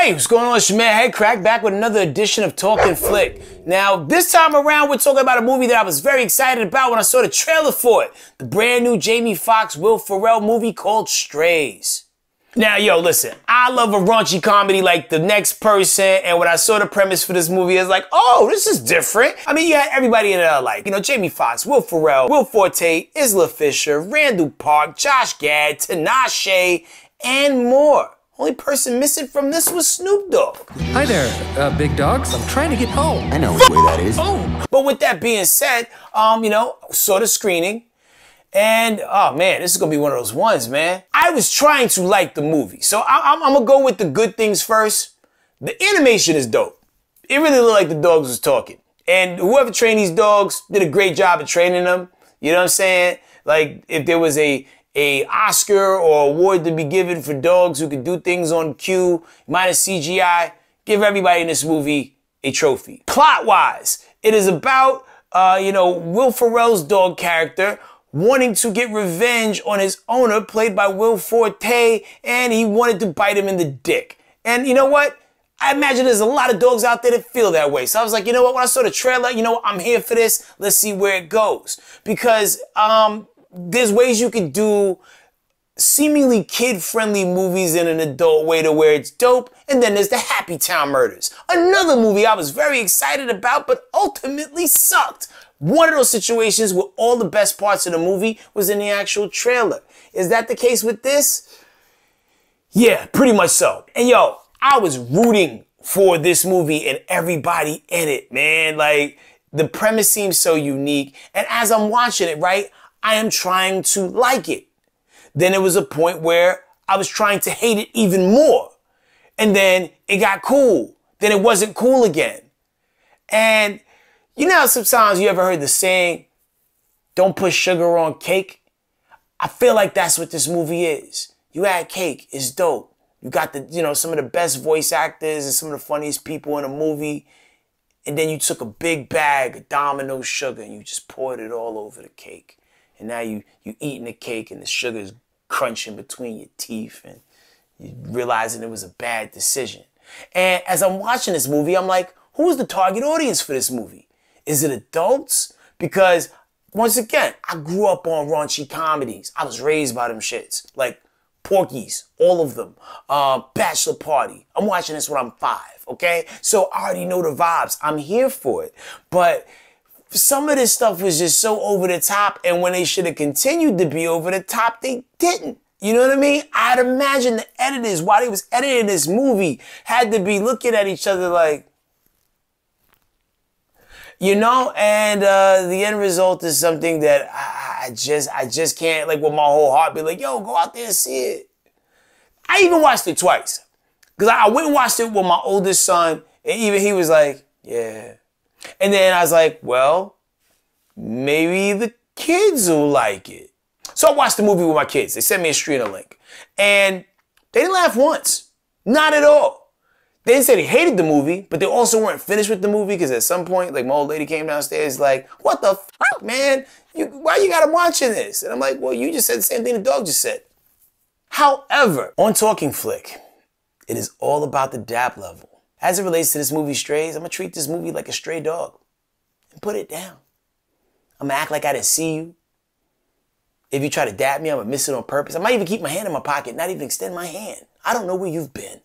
Hey, what's going on? It's your man Headkrack back with another edition of Talking Flick. Now, this time around, we're talking about a movie that I was very excited about when I saw the trailer for it. The brand new Jamie Foxx, Will Ferrell movie called Strays. Now, yo, listen, I love a raunchy comedy like The Next Person, and when I saw the premise for this movie, I was like, oh, this is different. I mean, you had everybody in it I like. You know, Jamie Foxx, Will Ferrell, Will Forte, Isla Fisher, Randall Park, Josh Gad, Tinashe, and more. Only person missing from this was Snoop Dogg. Hi there, big dogs. I'm trying to get home. I know which way that is. Oh. But with that being said, you know, saw the screening, and oh man, this is gonna be one of those ones, man. I was trying to like the movie, so I'm gonna go with the good things first. The animation is dope. It really looked like the dogs was talking, and whoever trained these dogs did a great job of training them. You know what I'm saying? Like if there was a Oscar or award to be given for dogs who could do things on cue, minus CGI, give everybody in this movie a trophy. Plot-wise, it is about, you know, Will Ferrell's dog character wanting to get revenge on his owner, played by Will Forte, and he wanted to bite him in the dick. And you know what? I imagine there's a lot of dogs out there that feel that way. So I was like, you know what? When I saw the trailer, you know what? I'm here for this. Let's see where it goes. Because, there's ways you could do seemingly kid-friendly movies in an adult way to where it's dope, and then there's the Happy Town Murders. Another movie I was very excited about, but ultimately sucked. One of those situations where all the best parts of the movie was in the actual trailer. Is that the case with this? Yeah, pretty much so. And yo, I was rooting for this movie and everybody in it, man. Like, the premise seems so unique, and as I'm watching it, right, I am trying to like it. Then there was a point where I was trying to hate it even more. And then it got cool. Then it wasn't cool again. And you know how sometimes you ever heard the saying, don't put sugar on cake? I feel like that's what this movie is. You add cake, it's dope. You got the, you know, some of the best voice actors and some of the funniest people in a movie. And then you took a big bag of Domino sugar and you just poured it all over the cake. And now you eating the cake and the sugar is crunching between your teeth and you realizing it was a bad decision. And as I'm watching this movie, I'm like, who's the target audience for this movie? Is it adults? Because once again, I grew up on raunchy comedies. I was raised by them shits. Like Porky's, all of them. Bachelor Party. I'm watching this when I'm 5, okay? So I already know the vibes. I'm here for it. But some of this stuff was just so over the top, and when they should have continued to be over the top, they didn't. You know what I mean? I'd imagine the editors, while they was editing this movie, had to be looking at each other like, you know, and the end result is something that I just can't, like, with my whole heart be like, yo, go out there and see it. I even watched it twice. Because I went and watched it with my oldest son, and even he was like, yeah. And then I was like, well, maybe the kids will like it. So I watched the movie with my kids. They sent me a streamer link. And they didn't laugh once. Not at all. They didn't say they hated the movie, but they also weren't finished with the movie because at some point, like, my old lady came downstairs like, what the fuck, man? Why you got them watching this? And I'm like, well, you just said the same thing the dog just said. However, on Talking Flick, it is all about the dap level. As it relates to this movie Strays, I'm going to treat this movie like a stray dog and put it down. I'm going to act like I didn't see you. If you try to dap me, I'm going to miss it on purpose. I might even keep my hand in my pocket, not even extend my hand. I don't know where you've been.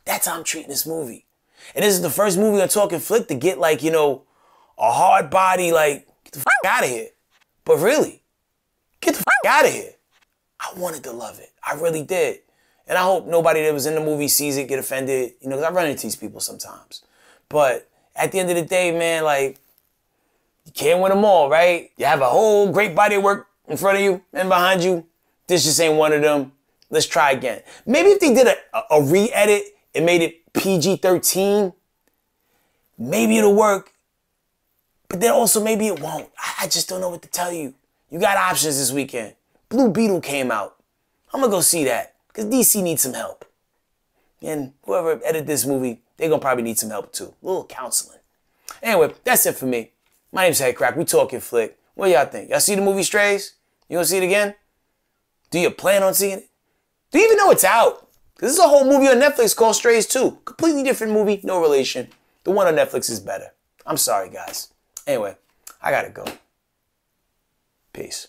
That's how I'm treating this movie. And this is the first movie on Talking Flick to get, like, you know, a hard body, like, get the fuck out of here. But really, get the fuck out of here. I wanted to love it. I really did. And I hope nobody that was in the movie sees it, get offended, you know, because I run into these people sometimes. But at the end of the day, man, like, you can't win them all, right? You have a whole great body of work in front of you and behind you. This just ain't one of them. Let's try again. Maybe if they did a re-edit and made it PG-13, maybe it'll work. But then also maybe it won't. I just don't know what to tell you. You got options this weekend. Blue Beetle came out. I'm going to go see that. Because DC needs some help. And whoever edited this movie, they're going to probably need some help too. A little counseling. Anyway, that's it for me. My name's Headkrack. We Talking Flick. What y'all think? Y'all see the movie Strays? You going to see it again? Do you plan on seeing it? Do you even know it's out? This is a whole movie on Netflix called Strays 2. Completely different movie, no relation. The one on Netflix is better. I'm sorry, guys. Anyway, I gotta go. Peace.